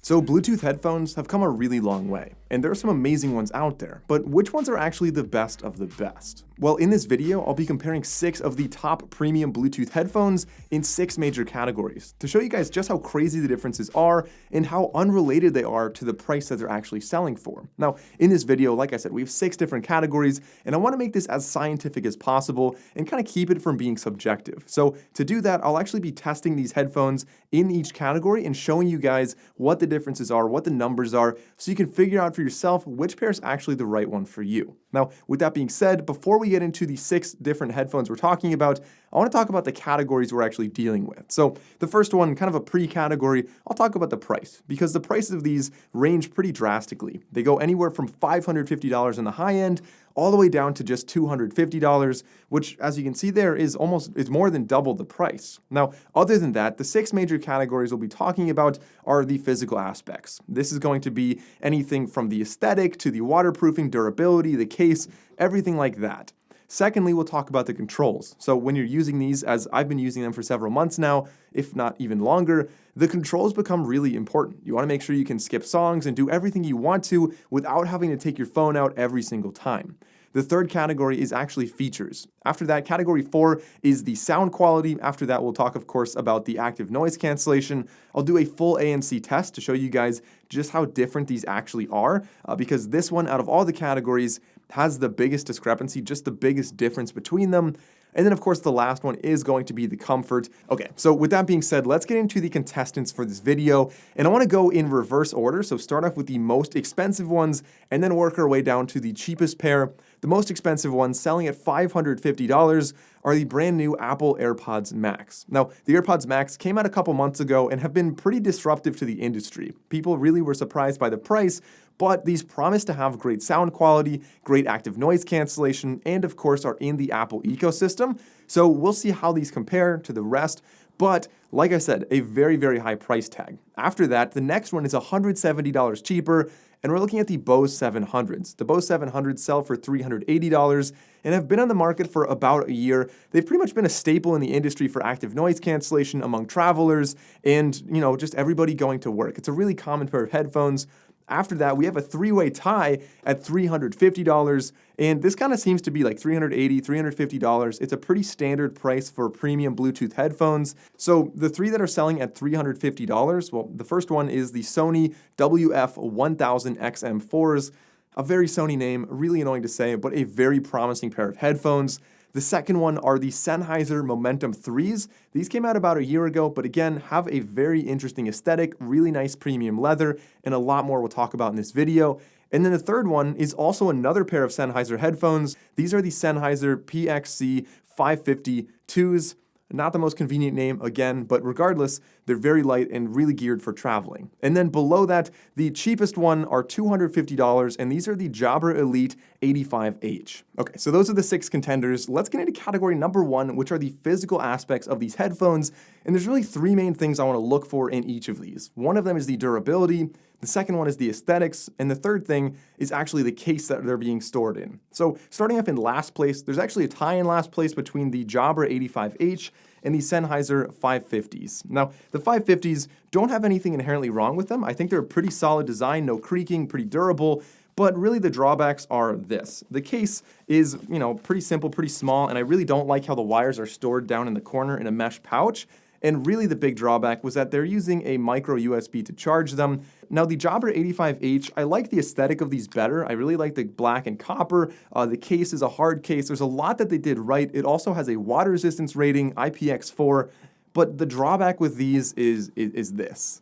So Bluetooth headphones have come a really long way, and there are some amazing ones out there, but which ones are actually the best of the best? Well, in this video, I'll be comparing 6 of the top premium Bluetooth headphones in 6 major categories to show you guys just how crazy the differences are and how unrelated they are to the price that they're actually selling for. Now, in this video, like I said, we have 6 different categories, and I want to make this as scientific as possible and kind of keep it from being subjective. So to do that, I'll actually be testing these headphones in each category and showing you guys what the differences are, what the numbers are, so you can figure out for yourself which pair is actually the right one for you. Now, with that being said, before we get into the 6 different headphones we're talking about, I want to talk about the categories we're actually dealing with. So the first one, kind of a pre-category, I'll talk about the price, because the prices of these range pretty drastically. They go anywhere from $550 in the high end all the way down to just $250, which, as you can see there, is more than double the price. Now, other than that, the 6 major categories we'll be talking about are the physical aspects. This is going to be anything from the aesthetic to the waterproofing, durability, the case, everything like that. Secondly, we'll talk about the controls. So when you're using these, as I've been using them for several months now, if not even longer, the controls become really important. You want to make sure you can skip songs and do everything you want to without having to take your phone out every single time. The third category is actually features. After that, category 4 is the sound quality. After that, we'll talk, of course, about the active noise cancellation. I'll do a full ANC test to show you guys just how different these actually are, because this one, out of all the categories, has the biggest discrepancy, just the biggest difference between them. And then, of course, the last one is going to be the comfort. Okay, so with that being said, let's get into the contestants for this video. And I want to go in reverse order, so start off with the most expensive ones and then work our way down to the cheapest pair. The most expensive ones, selling at $550, are the brand new Apple AirPods Max. Now, the AirPods Max came out a couple months ago and have been pretty disruptive to the industry. People really were surprised by the price, but these promise to have great sound quality, great active noise cancellation, and of course are in the Apple ecosystem. So we'll see how these compare to the rest. But like I said, a very, very high price tag. After that, the next one is $170 cheaper, and we're looking at the Bose 700s. The Bose 700s sell for $380 and have been on the market for about a year. They've pretty much been a staple in the industry for active noise cancellation among travelers and, just everybody going to work. It's a really common pair of headphones. After that, we have a 3-way tie at $350, and this kind of seems to be like $380, $350. It's a pretty standard price for premium Bluetooth headphones. So the 3 that are selling at $350, well, the first one is the Sony WH-1000XM4s, a very Sony name, really annoying to say, but a very promising pair of headphones. The second one are the Sennheiser Momentum 3s. These came out about a year ago, but again, have a very interesting aesthetic, really nice premium leather, and a lot more we'll talk about in this video. And then the third one is also another pair of Sennheiser headphones. These are the Sennheiser PXC 550-2s. Not the most convenient name, again, but regardless, they're very light and really geared for traveling. And then below that, the cheapest one are $250, and these are the Jabra Elite 85H. Okay, so those are the 6 contenders. Let's get into category number 1, which are the physical aspects of these headphones. And there's really 3 main things I want to look for in each of these. One of them is the durability. The second one is the aesthetics, and the third thing is actually the case that they're being stored in. So starting off in last place, there's actually a tie in last place between the Jabra 85H and the Sennheiser 550s. Now, the 550s don't have anything inherently wrong with them. I think they're a pretty solid design, no creaking, pretty durable, but really the drawbacks are this. The case is, pretty simple, pretty small, and I really don't like how the wires are stored down in the corner in a mesh pouch. And really the big drawback was that they're using a micro USB to charge them. Now the Jabra 85H, I like the aesthetic of these better. I really like the black and copper. The case is a hard case. There's a lot that they did right. It also has a water resistance rating, IPX4, but the drawback with these is this.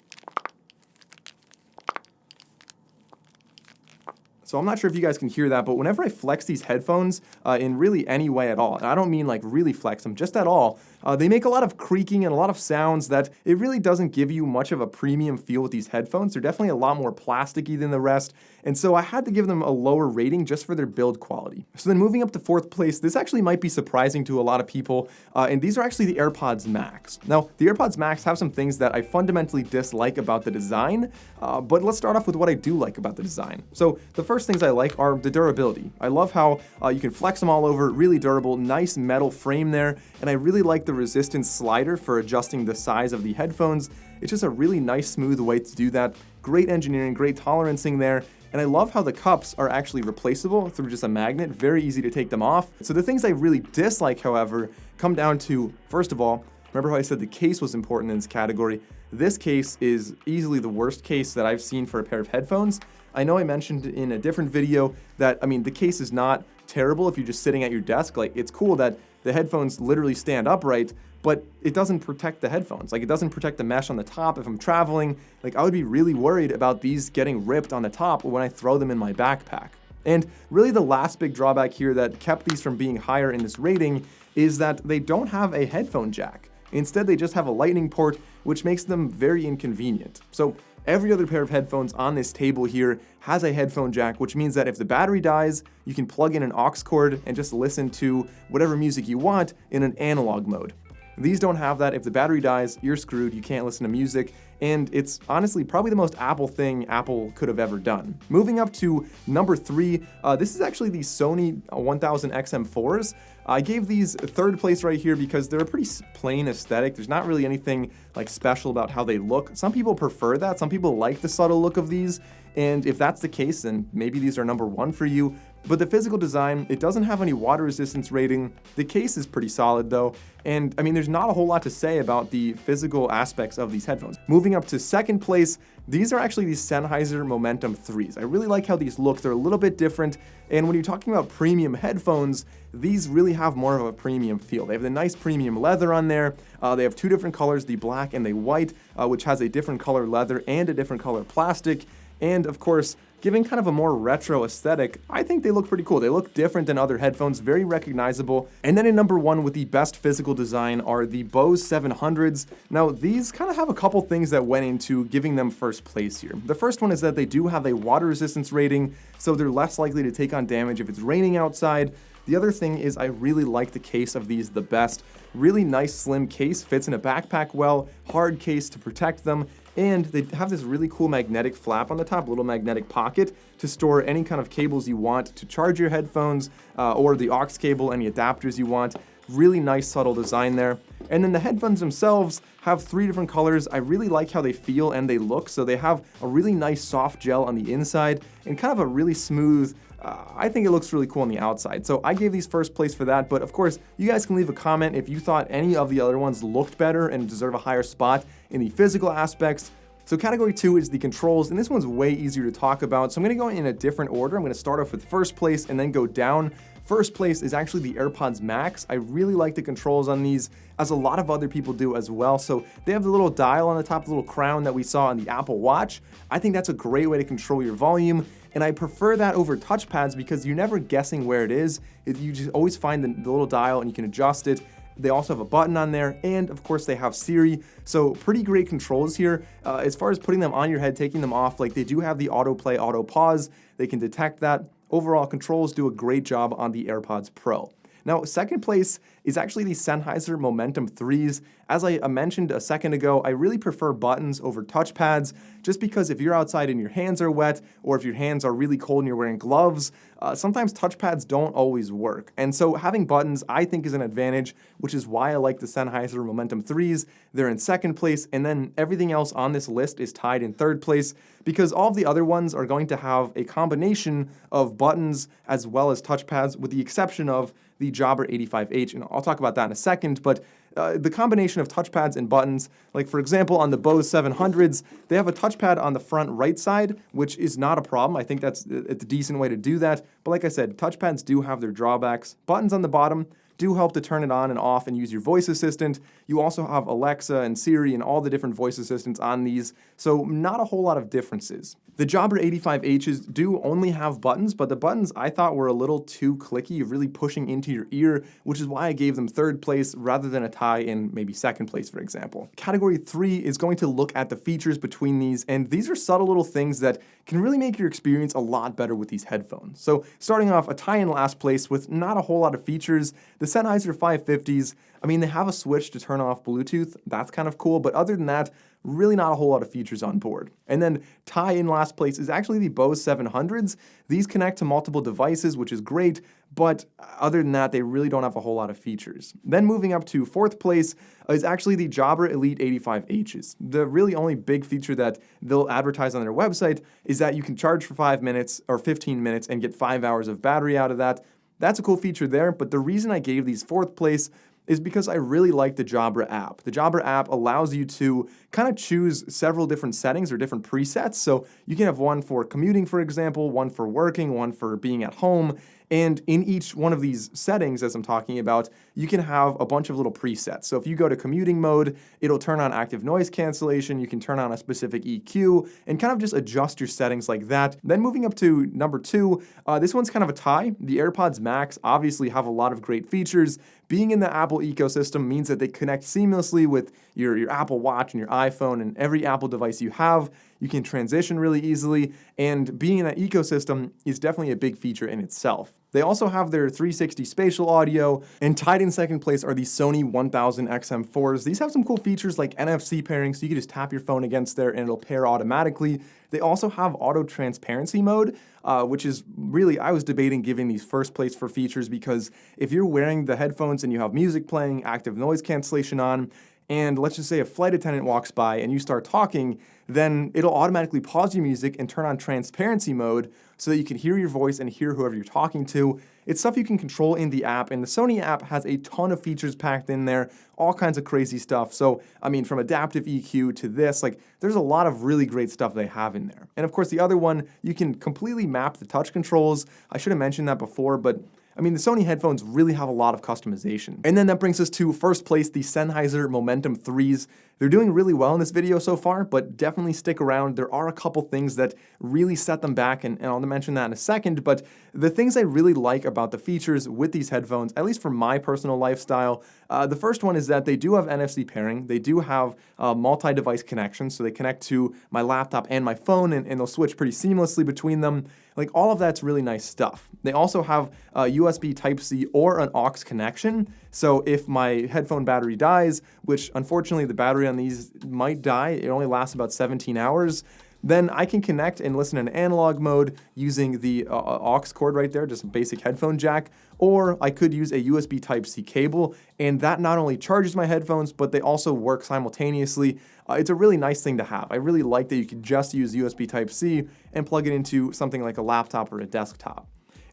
So I'm not sure if you guys can hear that, but whenever I flex these headphones in really any way at all, and I don't mean like really flex them, just at all, they make a lot of creaking and a lot of sounds that it really doesn't give you much of a premium feel with these headphones. They're definitely a lot more plasticky than the rest, and so I had to give them a lower rating just for their build quality. So then moving up to 4th place, this actually might be surprising to a lot of people, and these are actually the AirPods Max. Now, the AirPods Max have some things that I fundamentally dislike about the design, but let's start off with what I do like about the design. So the first things I like are the durability. I love how you can flex them all over, really durable, nice metal frame there, and I really like the resistance slider for adjusting the size of the headphones. It's just a really nice, smooth way to do that. great engineering, great tolerancing there. And I love how the cups are actually replaceable through just a magnet, very easy to take them off. So the things I really dislike, however, come down to, first of all, remember how I said the case was important in this category? This case is easily the worst case that I've seen for a pair of headphones. I know I mentioned in a different video that, the case is not terrible if you're just sitting at your desk. Like, it's cool that the headphones literally stand upright, but it doesn't protect the headphones. Like, it doesn't protect the mesh on the top if I'm traveling. Like, I would be really worried about these getting ripped on the top when I throw them in my backpack. And really the last big drawback here that kept these from being higher in this rating is that they don't have a headphone jack. Instead, they just have a lightning port, which makes them very inconvenient. So every other pair of headphones on this table here has a headphone jack, which means that if the battery dies, you can plug in an aux cord and just listen to whatever music you want in an analog mode. These don't have that. If the battery dies, you're screwed. You can't listen to music. And it's honestly probably the most Apple thing Apple could have ever done. Moving up to number 3, this is actually the Sony WH-1000XM4s. I gave these third place right here because they're a pretty plain aesthetic. There's not really anything like special about how they look. Some people prefer that. Some people like the subtle look of these. And if that's the case, then maybe these are number 1 for you. But the physical design, it doesn't have any water resistance rating. The case is pretty solid though. And there's not a whole lot to say about the physical aspects of these headphones. Moving up to second place, these are actually the Sennheiser Momentum 3s. I really like how these look. They're a little bit different. And when you're talking about premium headphones, these really have more of a premium feel. They have the nice premium leather on there. They have 2 different colors, the black and the white, which has a different color leather and a different color plastic. And of course, giving kind of a more retro aesthetic, I think they look pretty cool. They look different than other headphones, very recognizable. And then in number 1 with the best physical design are the Bose 700s. Now, these kind of have a couple things that went into giving them first place here. The first one is that they do have a water resistance rating, so they're less likely to take on damage if it's raining outside. The other thing is I really like the case of these the best. Really nice slim case, fits in a backpack well, hard case to protect them. And they have this really cool magnetic flap on the top, a little magnetic pocket to store any kind of cables you want to charge your headphones or the aux cable, any adapters you want. Really nice subtle design there. And then the headphones themselves have 3 different colors. I really like how they feel and they look. So they have a really nice soft gel on the inside and kind of a really smooth, I think it looks really cool on the outside. So I gave these first place for that, but of course, you guys can leave a comment if you thought any of the other ones looked better and deserve a higher spot in the physical aspects. So category 2 is the controls, and this one's way easier to talk about. So I'm gonna go in a different order. I'm gonna start off with first place and then go down. First place is actually the AirPods Max. I really like the controls on these, as a lot of other people do as well. So they have the little dial on the top, the little crown that we saw on the Apple Watch. I think that's a great way to control your volume. And I prefer that over touchpads because you're never guessing where it is. You just always find the little dial and you can adjust it. They also have a button on there, and of course they have Siri. So pretty great controls here. As far as putting them on your head, taking them off, like they do have the autoplay, auto pause. They can detect that. Overall, controls do a great job on the AirPods Pro. Now, second place is actually the Sennheiser Momentum 3s. As I mentioned a second ago, I really prefer buttons over touchpads, just because if you're outside and your hands are wet, or if your hands are really cold and you're wearing gloves, sometimes touchpads don't always work. And so having buttons, I think, is an advantage, which is why I like the Sennheiser Momentum 3s. They're in second place, and then everything else on this list is tied in third place, because all of the other ones are going to have a combination of buttons as well as touchpads, with the exception of the Jabra 85H, and I'll talk about that in a second, but the combination of touchpads and buttons, like for example on the Bose 700s, they have a touchpad on the front right side, which is not a problem. I think it's a decent way to do that, but like I said, touchpads do have their drawbacks. Buttons on the bottom do help to turn it on and off and use your voice assistant. You also have Alexa and Siri and all the different voice assistants on these, so not a whole lot of differences. The Jabra 85Hs do only have buttons, but the buttons I thought were a little too clicky, really pushing into your ear, which is why I gave them third place rather than a tie in maybe second place, for example. Category 3 is going to look at the features between these, and these are subtle little things that can really make your experience a lot better with these headphones. So starting off, a tie in last place with not a whole lot of features, the Sennheiser 550s, they have a switch to turn turn off Bluetooth. That's kind of cool, but other than that, really not a whole lot of features on board. And then tie in last place is actually the Bose 700s. These connect to multiple devices, which is great, but other than that, they really don't have a whole lot of features. Then moving up to fourth place is actually the Jabra Elite 85Hs. The really only big feature that they'll advertise on their website is that you can charge for 5 minutes or 15 minutes and get 5 hours of battery out of that. That's a cool feature there, but the reason I gave these fourth place is because I really like the Jabra app. The Jabra app allows you to kind of choose several different settings or different presets. So you can have one for commuting, for example, one for working, one for being at home. And in each one of these settings, as I'm talking about, you can have a bunch of little presets. So if you go to commuting mode, it'll turn on active noise cancellation. You can turn on a specific EQ and kind of just adjust your settings like that. Then moving up to number 2, this one's kind of a tie. The AirPods Max obviously have a lot of great features. Being in the Apple ecosystem means that they connect seamlessly with your Apple Watch and your iPhone and every Apple device you have. You can transition really easily, and being in that ecosystem is definitely a big feature in itself. They also have their 360 spatial audio, and tied in second place are the Sony WH-1000XM4s. These have some cool features like NFC pairing, so you can just tap your phone against there and it'll pair automatically. They also have auto transparency mode, which is really, I was debating giving these first place for features because if you're wearing the headphones and you have music playing, active noise cancellation on, and let's just say a flight attendant walks by and you start talking, then it'll automatically pause your music and turn on transparency mode so that you can hear your voice and hear whoever you're talking to. It's stuff you can control in the app, and the Sony app has a ton of features packed in there, all kinds of crazy stuff. So, I mean, from adaptive EQ to this, like, there's a lot of really great stuff they have in there. And of course, the other one, you can completely map the touch controls. I should have mentioned that before, but I mean, the Sony headphones really have a lot of customization. And then that brings us to first place, the Sennheiser Momentum 3s. They're doing really well in this video so far, but definitely stick around. There are a couple things that really set them back, and I'll mention that in a second, but the things I really like about the features with these headphones, at least for my personal lifestyle, the first one is that they do have NFC pairing. They do have multi-device connection, so they connect to my laptop and my phone, and they'll switch pretty seamlessly between them. Like, all of that's really nice stuff. They also have a USB Type-C or an aux connection, so if my headphone battery dies, which unfortunately the battery on these might die, it only lasts about 17 hours, then I can connect and listen in analog mode using the aux cord right there, just a basic headphone jack, or I could use a USB Type-C cable, and that not only charges my headphones, but they also work simultaneously. It's a really nice thing to have. I really like that you can just use USB Type-C and plug it into something like a laptop or a desktop.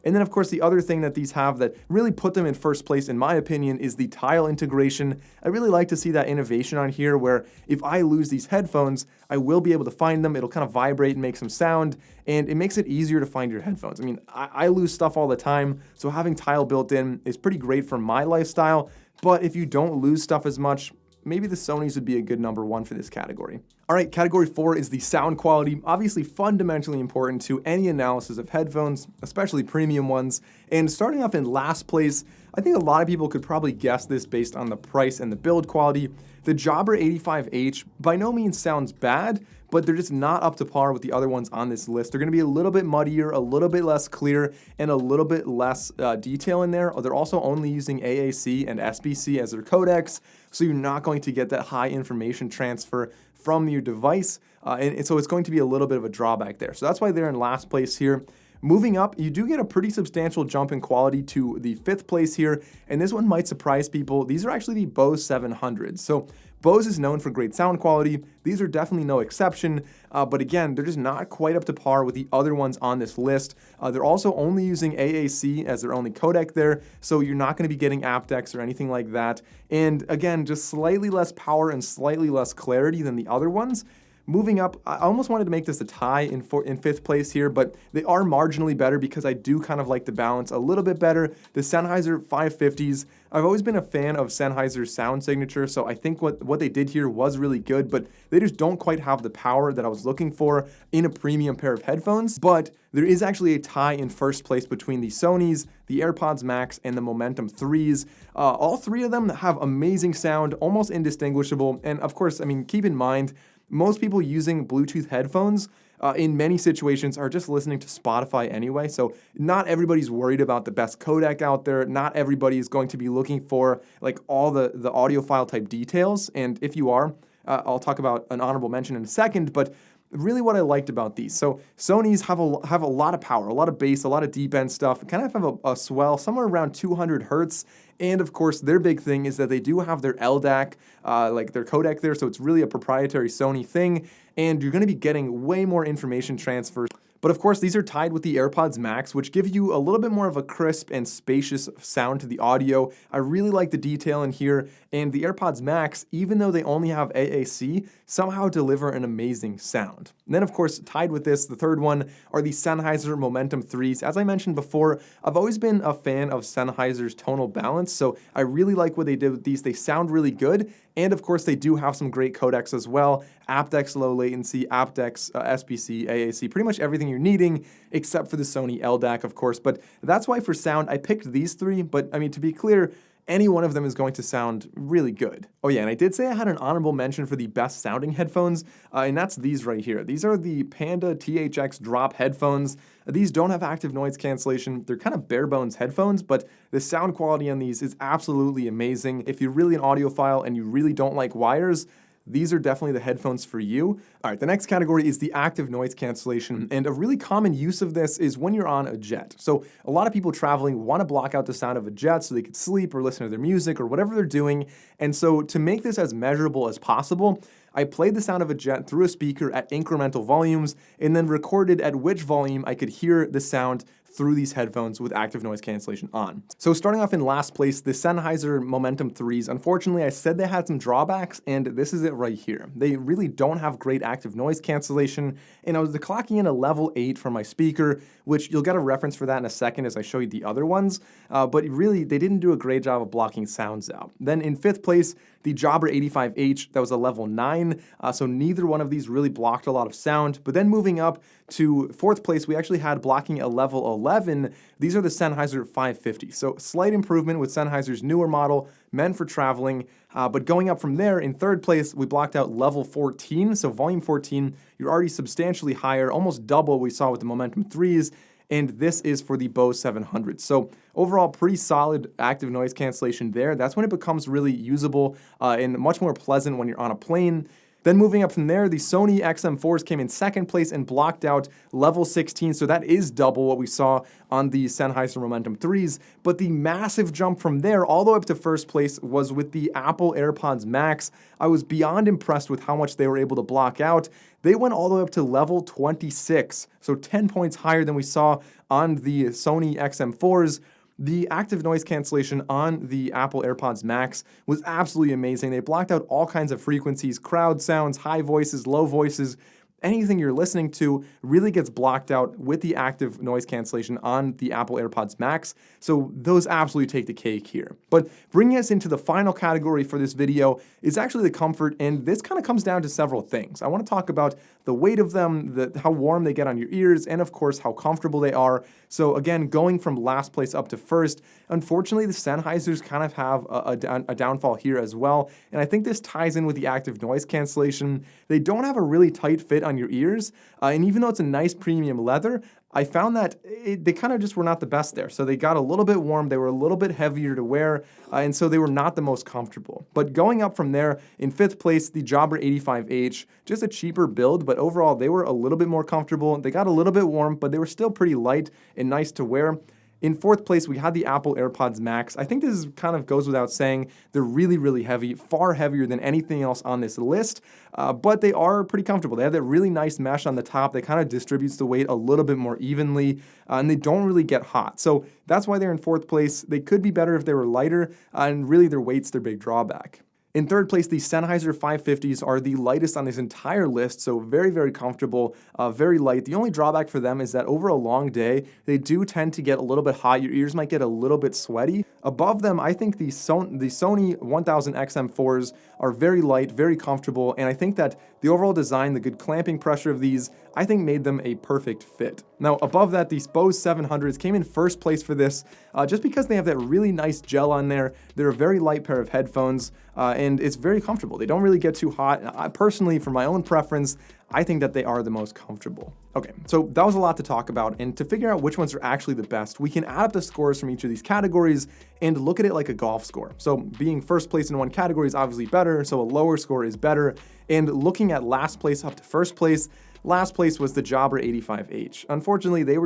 And then, of course, the other thing that these have that really put them in first place, in my opinion, is the tile integration. I really like to see that innovation on here where if I lose these headphones, I will be able to find them. It'll kind of vibrate and make some sound, and it makes it easier to find your headphones. I mean, I lose stuff all the time, so having tile built in is pretty great for my lifestyle, but if you don't lose stuff as much, maybe the Sonys would be a good number 1 for this category. All right, category 4 is the sound quality, obviously fundamentally important to any analysis of headphones, especially premium ones. And starting off in last place, I think a lot of people could probably guess this based on the price and the build quality. The Jabra 85H by no means sounds bad, but they're just not up to par with the other ones on this list. They're going to be a little bit muddier, a little bit less clear, and a little bit less detail in there. They're also only using AAC and SBC as their codecs, so you're not going to get that high information transfer from your device, and so it's going to be a little bit of a drawback there. So that's why they're in last place here. Moving up, you do get a pretty substantial jump in quality to the 5th place here, and this one might surprise people. These are actually the Bose 700s. So Bose is known for great sound quality. These are definitely no exception, but again, they're just not quite up to par with the other ones on this list. They're also only using AAC as their only codec there, so you're not going to be getting aptX or anything like that. And again, just slightly less power and slightly less clarity than the other ones. Moving up, I almost wanted to make this a tie in 5th place here, but they are marginally better because I do kind of like the balance a little bit better. The Sennheiser 550s, I've always been a fan of Sennheiser's sound signature, so I think what they did here was really good, but they just don't quite have the power that I was looking for in a premium pair of headphones. But there is actually a tie in first place between the Sonys, the AirPods Max, and the Momentum 3s. All three of them have amazing sound, almost indistinguishable, and of course, I mean, keep in mind, most people using Bluetooth headphones in many situations are just listening to Spotify anyway. So not everybody's worried about the best codec out there. Not everybody is going to be looking for like all the audiophile type details. And if you are, I'll talk about an honorable mention in a second, but really what I liked about these. So Sony's have a lot of power, a lot of bass, a lot of deep end stuff, kind of have a swell somewhere around 200 hertz. And of course, their big thing is that they do have their LDAC, like their codec there. So it's really a proprietary Sony thing. And you're going to be getting way more information transfer. But of course, these are tied with the AirPods Max, which give you a little bit more of a crisp and spacious sound to the audio. I really like the detail in here, and the AirPods Max, even though they only have AAC, somehow deliver an amazing sound. And then of course, tied with this, the third one are the Sennheiser Momentum 3s. As I mentioned before, I've always been a fan of Sennheiser's tonal balance, so I really like what they did with these. They sound really good, and of course, they do have some great codecs as well. aptX low latency, aptX SPC, AAC, pretty much everything you're needing except for the Sony LDAC, of course. But that's why for sound, I picked these three. But I mean, to be clear, any one of them is going to sound really good. Oh yeah, and I did say I had an honorable mention for the best sounding headphones, and that's these right here. These are the Panda THX Drop headphones. These don't have active noise cancellation. They're kind of bare bones headphones, but the sound quality on these is absolutely amazing. If you're really an audiophile and you really don't like wires, these are definitely the headphones for you. All right, the next category is the active noise cancellation, and a really common use of this is when you're on a jet. So a lot of people traveling want to block out the sound of a jet so they could sleep or listen to their music or whatever they're doing. And so to make this as measurable as possible, I played the sound of a jet through a speaker at incremental volumes and then recorded at which volume I could hear the sound through these headphones with active noise cancellation on. So starting off in last place, the Sennheiser Momentum 3s. Unfortunately, I said they had some drawbacks, and this is it right here. They really don't have great active noise cancellation, and I was clocking in a level 8 for my speaker, which you'll get a reference for that in a second as I show you the other ones, but really, they didn't do a great job of blocking sounds out. Then in 5th place, the Jabra 85H, that was a level 9, so neither one of these really blocked a lot of sound. But then moving up to 4th place, we actually had blocking a level 11. These are the Sennheiser 550. So slight improvement with Sennheiser's newer model, meant for traveling. But going up from there, in 3rd place, we blocked out level 14. So volume 14, you're already substantially higher, almost double what we saw with the Momentum 3s. And this is for the Bose 700. So overall, pretty solid active noise cancellation there. That's when it becomes really usable and much more pleasant when you're on a plane. Then moving up from there, the Sony XM4s came in 2nd place and blocked out level 16, so that is double what we saw on the Sennheiser Momentum 3s. But the massive jump from there all the way up to 1st place was with the Apple AirPods Max. I was beyond impressed with how much they were able to block out. They went all the way up to level 26, so 10 points higher than we saw on the Sony XM4s. The active noise cancellation on the Apple AirPods Max was absolutely amazing. They blocked out all kinds of frequencies, crowd sounds, high voices, low voices. Anything you're listening to really gets blocked out with the active noise cancellation on the Apple AirPods Max. So those absolutely take the cake here. But bringing us into the final category for this video is actually the comfort, and this kind of comes down to several things. I want to talk about the weight of them, how warm they get on your ears, and of course how comfortable they are. So again, going from last place up to 1st, unfortunately the Sennheisers kind of have a downfall here as well, and I think this ties in with the active noise cancellation. They don't have a really tight fit on your ears, and even though it's a nice premium leather, I found that they kind of just were not the best there. So they got a little bit warm, they were a little bit heavier to wear, and so they were not the most comfortable. But going up from there, in 5th place, the Jabra 85H, just a cheaper build, but overall they were a little bit more comfortable. They got a little bit warm, but they were still pretty light and nice to wear. In 4th place, we had the Apple AirPods Max. I think this kind of goes without saying. They're really, really heavy, far heavier than anything else on this list, but they are pretty comfortable. They have that really nice mesh on the top that kind of distributes the weight a little bit more evenly, and they don't really get hot. So that's why they're in 4th place. They could be better if they were lighter, and really their weight's their big drawback. In 3rd place, the Sennheiser 550s are the lightest on this entire list, so very, very comfortable, very light. The only drawback for them is that over a long day, they do tend to get a little bit hot. Your ears might get a little bit sweaty. Above them, I think the Sony 1000XM4s are very light, very comfortable, and I think that the overall design, the good clamping pressure of these, I think made them a perfect fit. Now, above that, these Bose 700s came in 1st place for this, just because they have that really nice gel on there. They're a very light pair of headphones, and it's very comfortable. They don't really get too hot. Personally, for my own preference, I think that they are the most comfortable. Okay, so that was a lot to talk about, and to figure out which ones are actually the best, we can add up the scores from each of these categories and look at it like a golf score. So being first place in one category is obviously better, so a lower score is better. And looking at last place up to first place, last place was the Jabra 85H. Unfortunately, they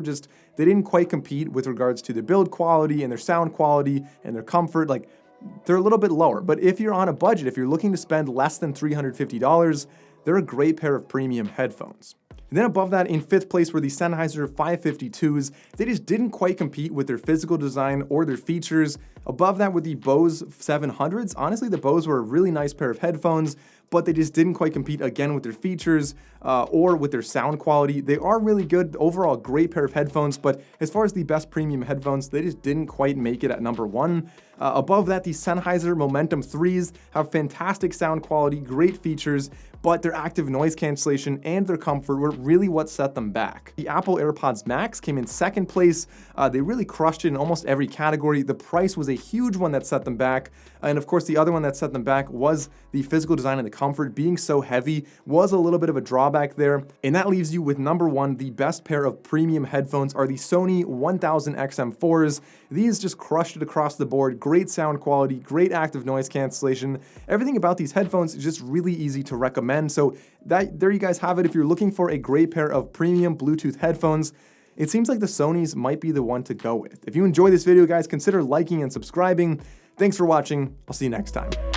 didn't quite compete with regards to their build quality and their sound quality and their comfort. Like, they're a little bit lower, but if you're on a budget, if you're looking to spend less than $350, they're a great pair of premium headphones. And then above that, in fifth place, were the Sennheiser 552s. They just didn't quite compete with their physical design or their features. Above that were the Bose 700s. Honestly, the Bose were a really nice pair of headphones, but they just didn't quite compete again with their features or with their sound quality. They are really good, overall great pair of headphones, but as far as the best premium headphones, they just didn't quite make it at number one. Above that, the Sennheiser Momentum 3s have fantastic sound quality, great features, but their active noise cancellation and their comfort were really what set them back. The Apple AirPods Max came in second place. They really crushed it in almost every category. The price was a huge one that set them back. And of course, the other one that set them back was the physical design and the comfort. Being so heavy was a little bit of a drawback there. And that leaves you with number one. The best pair of premium headphones are the Sony WH-1000XM4s. These just crushed it across the board. Great sound quality, great active noise cancellation. Everything about these headphones is just really easy to recommend. So there you guys have it. If you're looking for a great pair of premium Bluetooth headphones, it seems like the Sonys might be the one to go with. If you enjoyed this video, guys, consider liking and subscribing. Thanks for watching. I'll see you next time.